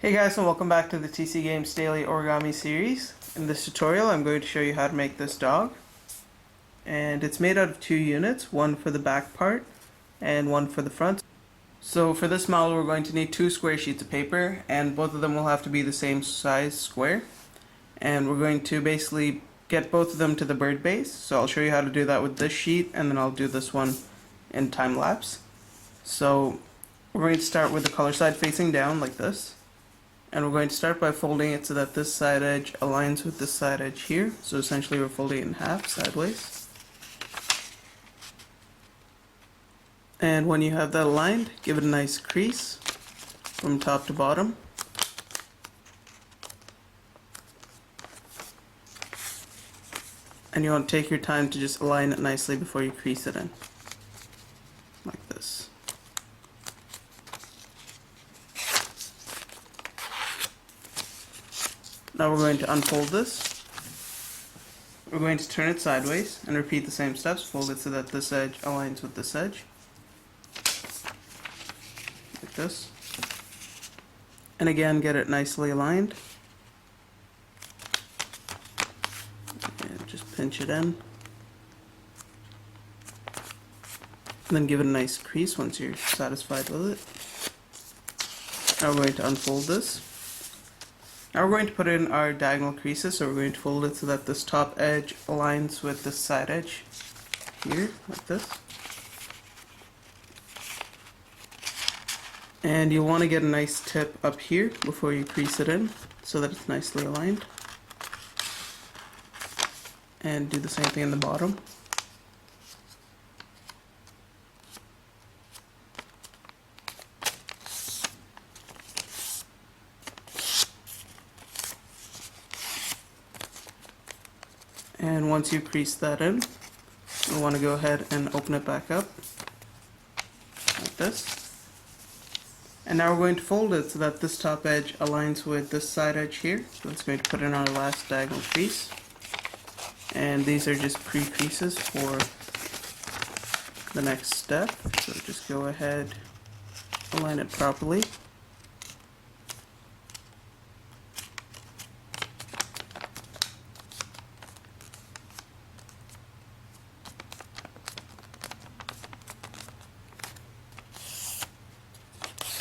Hey guys, and welcome back to the TC Games Daily Origami series. In this tutorial I'm going to show you how to make this dog. And it's made out of two units, one for the back part and one for the front. So for this model we're going to need two square sheets of paper, and both of them will have to be the same size square. And we're going to basically get both of them to the bird base. So I'll show you how to do that with this sheet, and then I'll do this one in time lapse. So we're going to start with the color side facing down like this. And we're going to start by folding it so that this side edge aligns with this side edge here. So essentially we're folding it in half sideways. And when you have that aligned, give it a nice crease from top to bottom. And you want to take your time to just align it nicely before you crease it in. Like this. Now we're going to unfold this. We're going to turn it sideways and repeat the same steps. Fold it so that this edge aligns with this edge. Like this. And again, get it nicely aligned. And just pinch it in. And then give it a nice crease once you're satisfied with it. Now we're going to unfold this. Now we're going to put in our diagonal creases, so we're going to fold it so that this top edge aligns with this side edge here, like this. And you'll want to get a nice tip up here before you crease it in, so that it's nicely aligned. And do the same thing in the bottom. And once you crease that in, you'll want to go ahead and open it back up, like this. And now we're going to fold it so that this top edge aligns with this side edge here. So it's going to put in our last diagonal crease. And these are just pre-creases for the next step. So just go ahead, align it properly.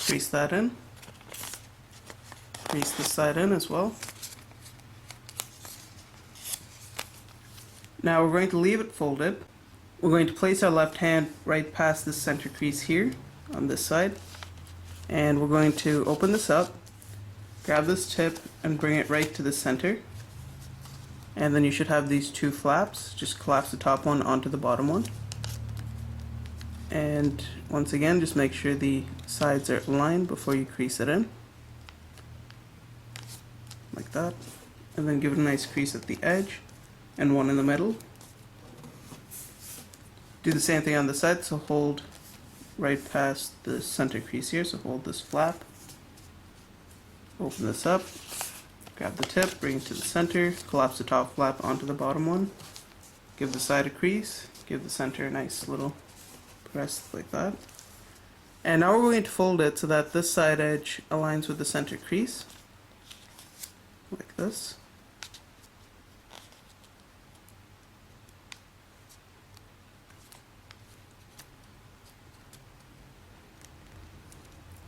Crease that in. Crease this side in as well. Now we're going to leave it folded. We're going to place our left hand right past this center crease here on this side. And we're going to open this up, grab this tip and bring it right to the center. And then you should have these two flaps. Just collapse the top one onto the bottom one. And once again, just make sure the sides are aligned before you crease it in. Like that. And then give it a nice crease at the edge and one in the middle. Do the same thing on the side, so hold right past the center crease here, so hold this flap. Open this up, grab the tip, bring it to the center, collapse the top flap onto the bottom one. Give the side a crease, give the center a nice little press like that. And now we're going to fold it so that this side edge aligns with the center crease, like this.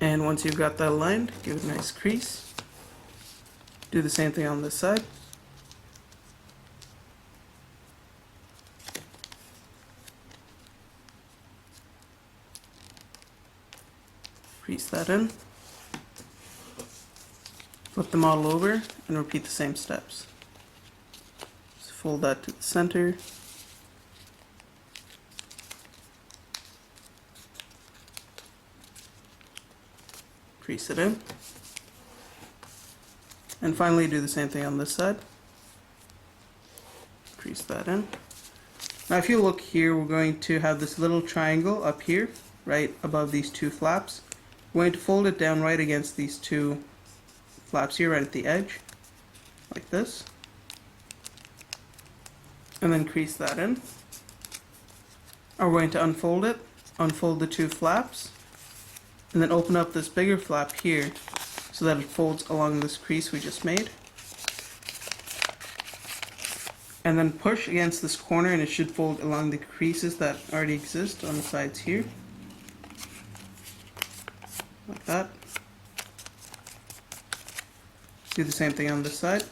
And once you've got that aligned, give it a nice crease. Do the same thing on this side. Crease that in. Flip the model over and repeat the same steps. So fold that to the center. Crease it in. And finally do the same thing on this side. Crease that in. Now if you look here, we're going to have this little triangle up here, right above these two flaps. We're going to fold it down right against these two flaps here, right at the edge, like this. And then crease that in. Now we're going to unfold it, unfold the two flaps, and then open up this bigger flap here so that it folds along this crease we just made. And then push against this corner and it should fold along the creases that already exist on the sides here. Like that. Do the same thing on this side.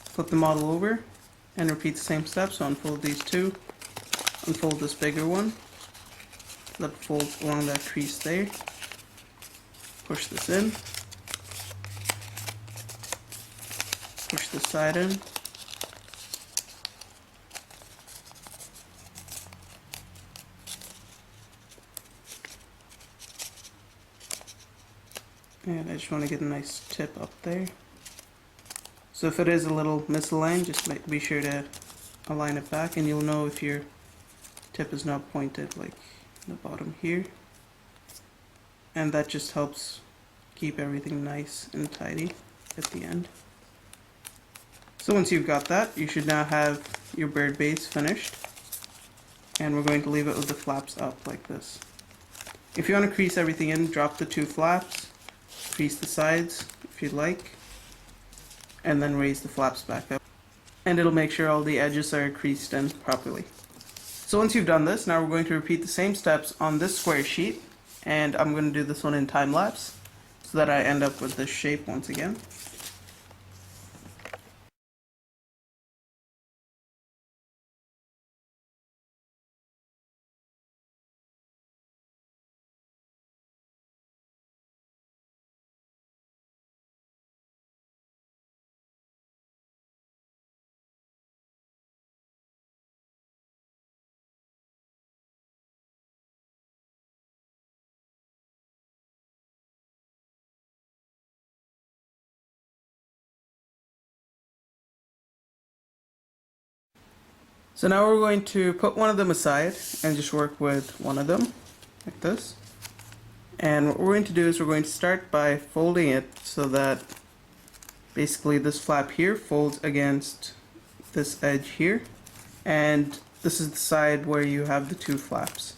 Flip the model over and repeat the same steps. So unfold these two, unfold this bigger one, let it fold along that crease there, push this in, push this side in, and I just want to get a nice tip up there. So if it is a little misaligned, just be sure to align it back, and you'll know if your tip is not pointed, like the bottom here. And that just helps keep everything nice and tidy at the end. So once you've got that, you should now have your bird base finished. And we're going to leave it with the flaps up like this. If you want to crease everything in, drop the two flaps, crease the sides if you'd like, and then raise the flaps back up. And it'll make sure all the edges are creased in properly. So once you've done this, now we're going to repeat the same steps on this square sheet, and I'm going to do this one in time lapse so that I end up with this shape once again. So now we're going to put one of them aside and just work with one of them, like this. And what we're going to do is we're going to start by folding it so that basically this flap here folds against this edge here. And this is the side where you have the two flaps.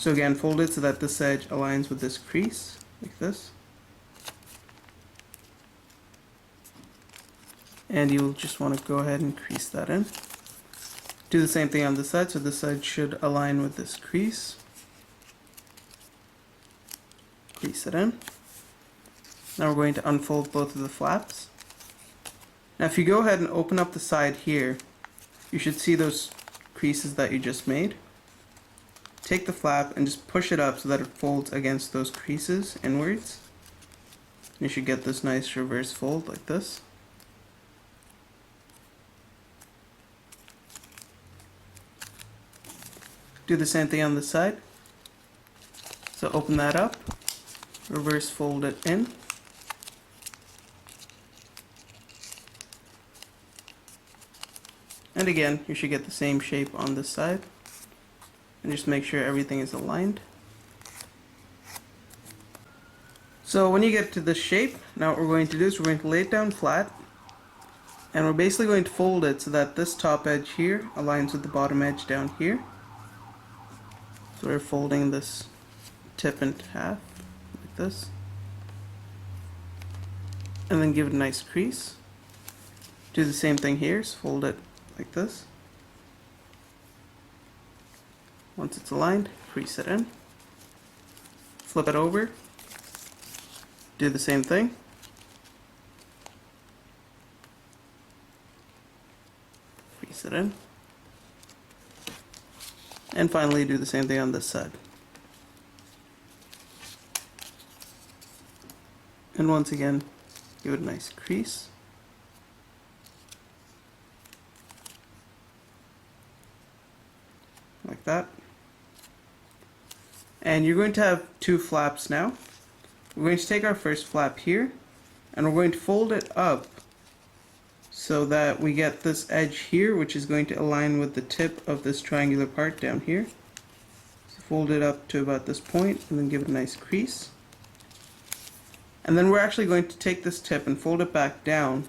So again, fold it so that this edge aligns with this crease, like this. And you'll just want to go ahead and crease that in. Do the same thing on this side, so this side should align with this crease. Crease it in. Now we're going to unfold both of the flaps. Now if you go ahead and open up the side here, you should see those creases that you just made. Take the flap and just push it up so that it folds against those creases inwards. You should get this nice reverse fold like this. Do the same thing on the side. So open that up, reverse fold it in. And again, you should get the same shape on this side. And just make sure everything is aligned. So when you get to this shape, now what we're going to do is we're going to lay it down flat. And we're basically going to fold it so that this top edge here aligns with the bottom edge down here. So we're folding this tip in half, like this. And then give it a nice crease. Do the same thing here, so fold it like this. Once it's aligned, crease it in. Flip it over. Do the same thing. Crease it in. And finally do the same thing on this side. And once again, give it a nice crease. Like that. And you're going to have two flaps now. We're going to take our first flap here, and we're going to fold it up so that we get this edge here, which is going to align with the tip of this triangular part down here. So fold it up to about this point, and then give it a nice crease. And then we're actually going to take this tip and fold it back down.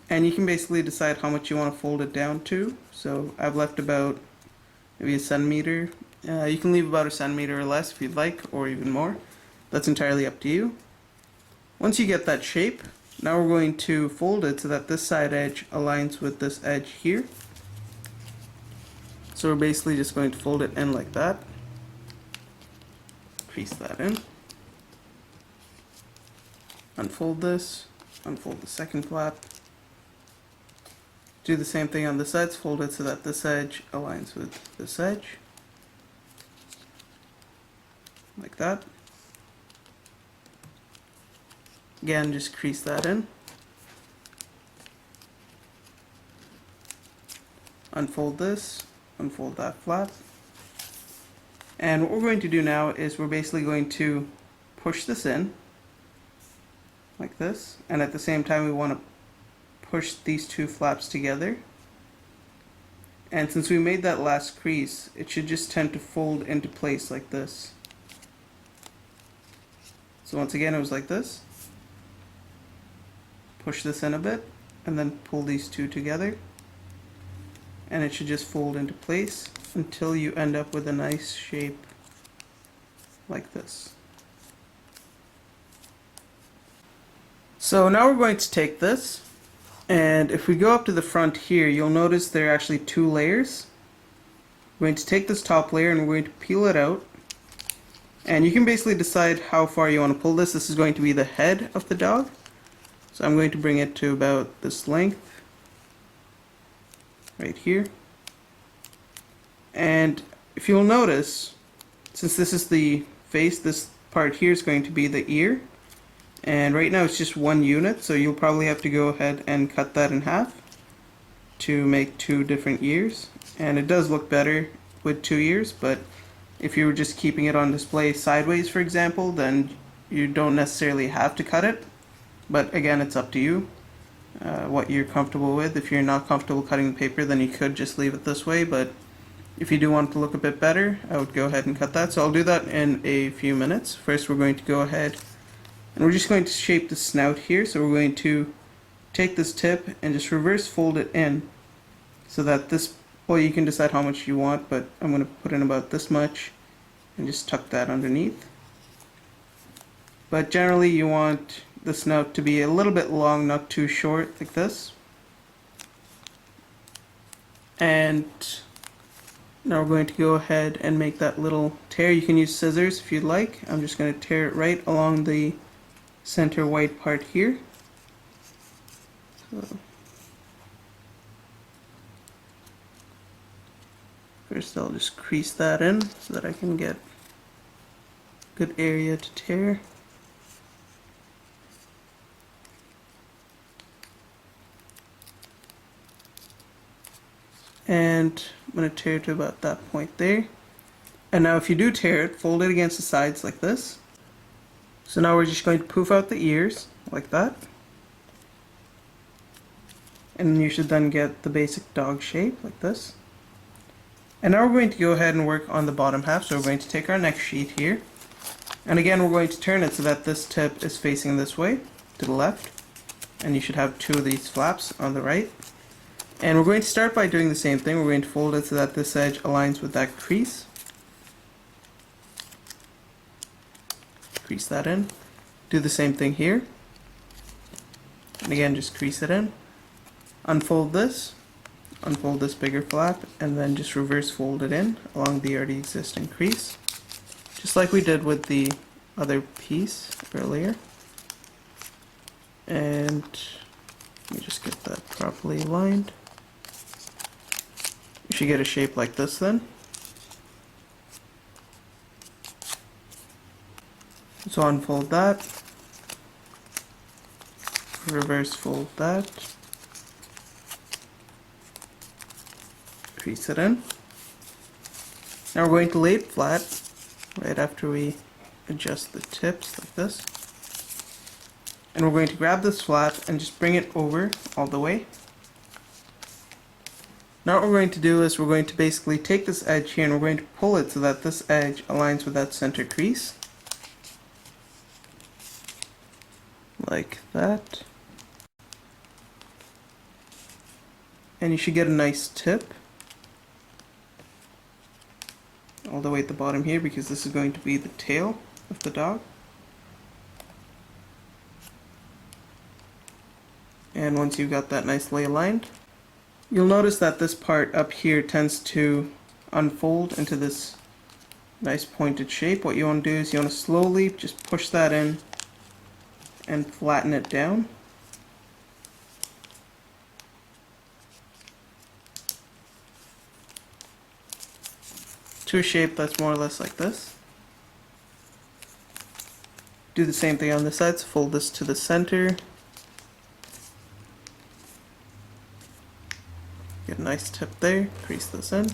And you can basically decide how much you want to fold it down to. So I've left about maybe a centimeter You can leave about a centimeter or less if you'd like, or even more. That's entirely up to you. Once you get that shape, now we're going to fold it so that this side edge aligns with this edge here. So we're basically just going to fold it in like that. Crease that in. Unfold this, unfold the second flap. Do the same thing on the sides, fold it so that this edge aligns with this edge. Like that. Again, just crease that in. Unfold this, unfold that flap. And what we're going to do now is we're basically going to push this in like this, and at the same time we want to push these two flaps together. And since we made that last crease, it should just tend to fold into place like this. So once again, it was like this. Push this in a bit, and then pull these two together. And it should just fold into place until you end up with a nice shape like this. So now we're going to take this, and if we go up to the front here, you'll notice there are actually two layers. We're going to take this top layer and we're going to peel it out. And you can basically decide how far you want to pull this. This is going to be the head of the dog. So I'm going to bring it to about this length, right here. And if you'll notice, since this is the face, this part here is going to be the ear. And right now it's just one unit, so you'll probably have to go ahead and cut that in half to make two different ears. And it does look better with two ears, but if you were just keeping it on display sideways, for example, then you don't necessarily have to cut it. But again, it's up to you what you're comfortable with. If you're not comfortable cutting the paper, then you could just leave it this way, but if you do want it to look a bit better, I would go ahead and cut that. So I'll do that in a few minutes. First, we're going to go ahead and we're just going to shape the snout here. So we're going to take this tip and just reverse fold it in so that this, well, you can decide how much you want, but I'm going to put in about this much and just tuck that underneath. But generally you want the snout to be a little bit long, not too short, like this. And now we're going to go ahead and make that little tear. You can use scissors if you'd like. I'm just going to tear it right along the center white part here. So first I'll just crease that in so that I can get a good area to tear. And I'm going to tear to about that point there. And now if you do tear it, fold it against the sides like this. So now we're just going to poof out the ears like that. And you should then get the basic dog shape like this. And now we're going to go ahead and work on the bottom half. So we're going to take our next sheet here. And again, we're going to turn it so that this tip is facing this way to the left. And you should have two of these flaps on the right. And we're going to start by doing the same thing. We're going to fold it so that this edge aligns with that crease. Crease that in. Do the same thing here. And again, just crease it in. Unfold this bigger flap, and then just reverse fold it in along the already existing crease. Just like we did with the other piece earlier. And let me just get that properly aligned. You should get a shape like this then. So unfold that, reverse fold that, crease it in. Now we're going to lay it flat right after we adjust the tips like this. And we're going to grab this flap and just bring it over all the way. Now what we're going to do is we're going to basically take this edge here and we're going to pull it so that this edge aligns with that center crease. Like that. And you should get a nice tip. all the way at the bottom here, because this is going to be the tail of the dog. And once you've got that nicely aligned, you'll notice that this part up here tends to unfold into this nice pointed shape. What you want to do is you want to slowly just push that in and flatten it down. To a shape that's more or less like this. Do the same thing on this side, so fold this to the center. Get a nice tip there, crease this in.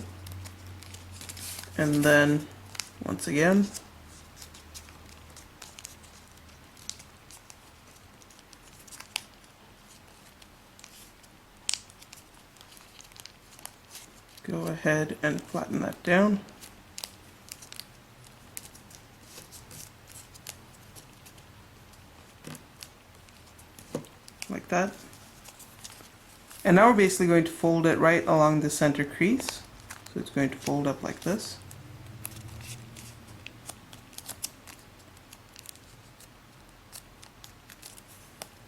And then, once again, go ahead and flatten that down. Like that. And now we're basically going to fold it right along the center crease. So it's going to fold up like this.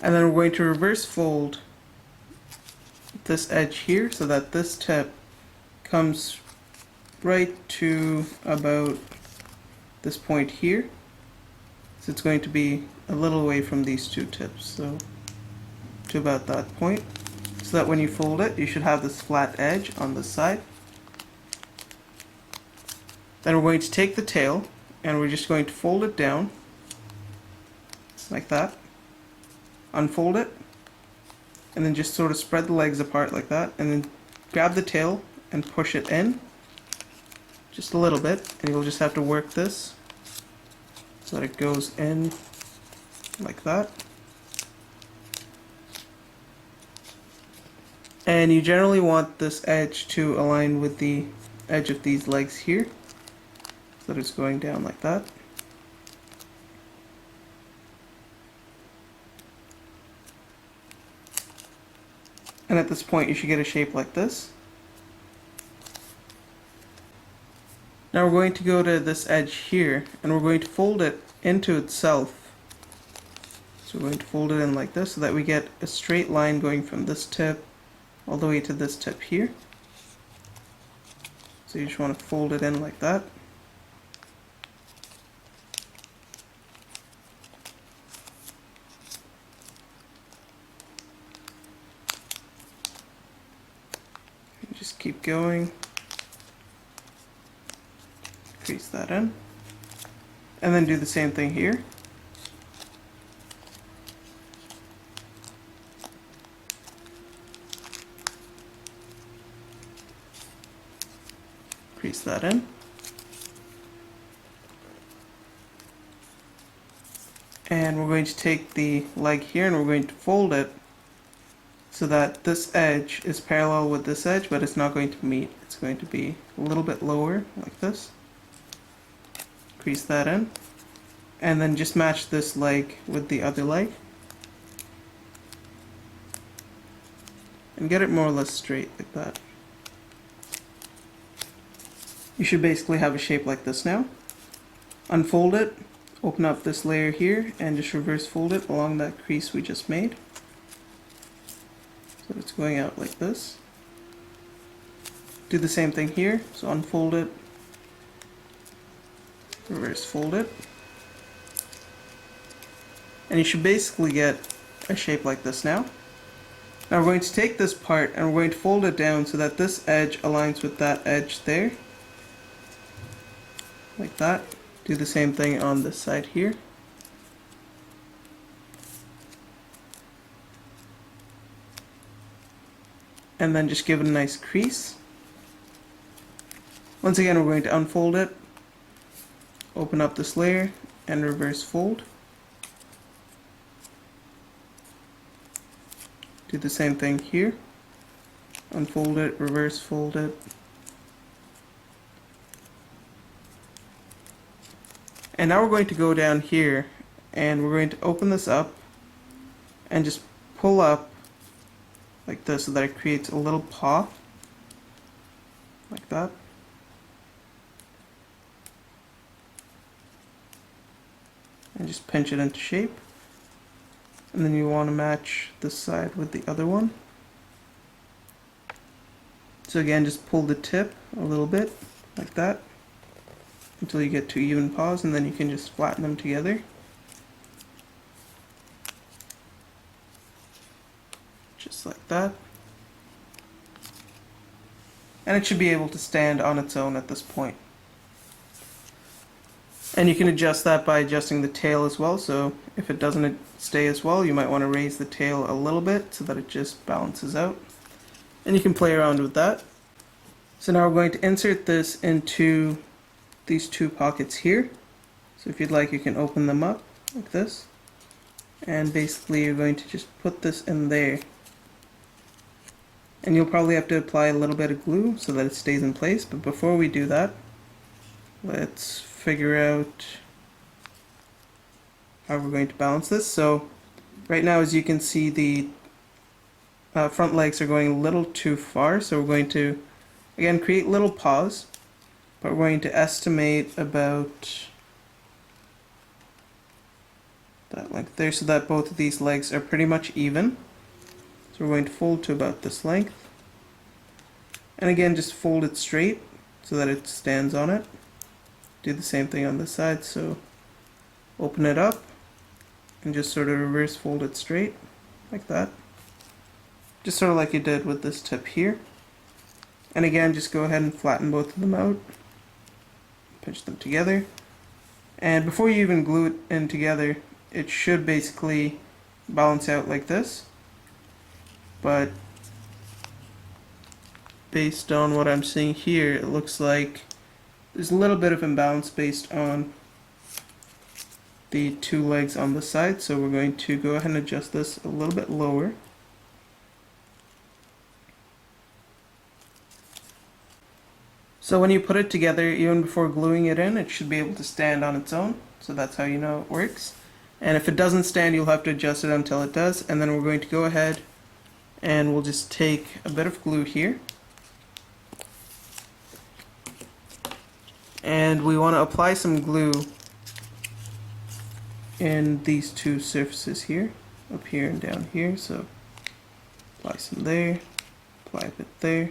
And then we're going to reverse fold this edge here so that this tip comes right to about this point here. So it's going to be a little away from these two tips, so to about that point. So that when you fold it, you should have this flat edge on this side. Then we're going to take the tail and we're just going to fold it down like that. Unfold it, and then just sort of spread the legs apart like that, and then grab the tail and push it in just a little bit, and you'll just have to work this so that it goes in like that. And you generally want this edge to align with the edge of these legs here, so that it's going down like that. And at this point you should get a shape like this. Now we're going to go to this edge here and we're going to fold it into itself. So we're going to fold it in like this so that we get a straight line going from this tip all the way to this tip here. So you just want to fold it in like that. Just keep going, crease that in, and then do the same thing here. Crease that in. And we're going to take the leg here and we're going to fold it so that this edge is parallel with this edge, but it's not going to meet. It's going to be a little bit lower, like this. Crease that in. And then just match this leg with the other leg. And get it more or less straight, like that. You should basically have a shape like this now. Unfold it, open up this layer here, and just reverse fold it along that crease we just made. So it's going out like this. Do the same thing here, so unfold it, reverse fold it, and you should basically get a shape like this now. Now we're going to take this part and we're going to fold it down so that this edge aligns with that edge there, like that. Do the same thing on this side here. And then just give it a nice crease. Once again, we're going to unfold it, open up this layer, and reverse fold. Do the same thing here. Unfold it, reverse fold it. And now we're going to go down here, and we're going to open this up, and just pull up like this so that it creates a little paw like that. and just pinch it into shape. And then you want to match this side with the other one. So again, just pull the tip a little bit, like that, until you get 2 even paws, and then you can just flatten them together. Just like that. And it should be able to stand on its own at this point. And you can adjust that by adjusting the tail as well, so if it doesn't stay as well, you might want to raise the tail a little bit so that it just balances out. And you can play around with that. So now we're going to insert this into these 2 pockets here. So if you'd like, you can open them up like this. And basically you're going to just put this in there. And you'll probably have to apply a little bit of glue so that it stays in place, but before we do that, let's figure out how we're going to balance this. So right now, as you can see, the front legs are going a little too far, so we're going to again create little paws, but we're going to estimate about that length there so that both of these legs are pretty much even. So we're going to fold to about this length, and again just fold it straight so that it stands on it. Do the same thing on this side, so open it up and just sort of reverse fold it straight like that, just sort of like you did with this tip here. And again, just go ahead and flatten both of them out, pinch them together, and before you even glue it in together, it should basically balance out like this. But based on what I'm seeing here, it looks like there's a little bit of imbalance based on the 2 legs on the side, so we're going to go ahead and adjust this a little bit lower. So when you put it together, even before gluing it in, it should be able to stand on its own, so that's how you know it works. And if it doesn't stand, you'll have to adjust it until it does, and then we're going to go ahead and we'll just take a bit of glue here. And we want to apply some glue in these 2 surfaces here, up here and down here. So apply some there, apply a bit there.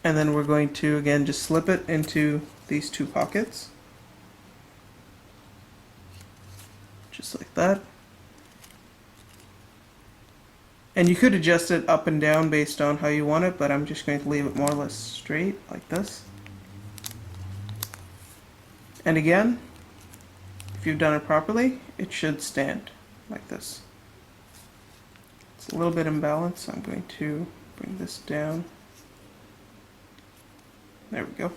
And then we're going to again just slip it into these 2 pockets. Just like that. And you could adjust it up and down based on how you want it, but I'm just going to leave it more or less straight like this. And again, if you've done it properly, it should stand like this. It's a little bit imbalanced, so I'm going to bring this down. There we go.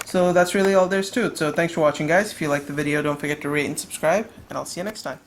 So that's really all there's to it. So thanks for watching, guys. If you liked the video, don't forget to rate and subscribe, and I'll see you next time.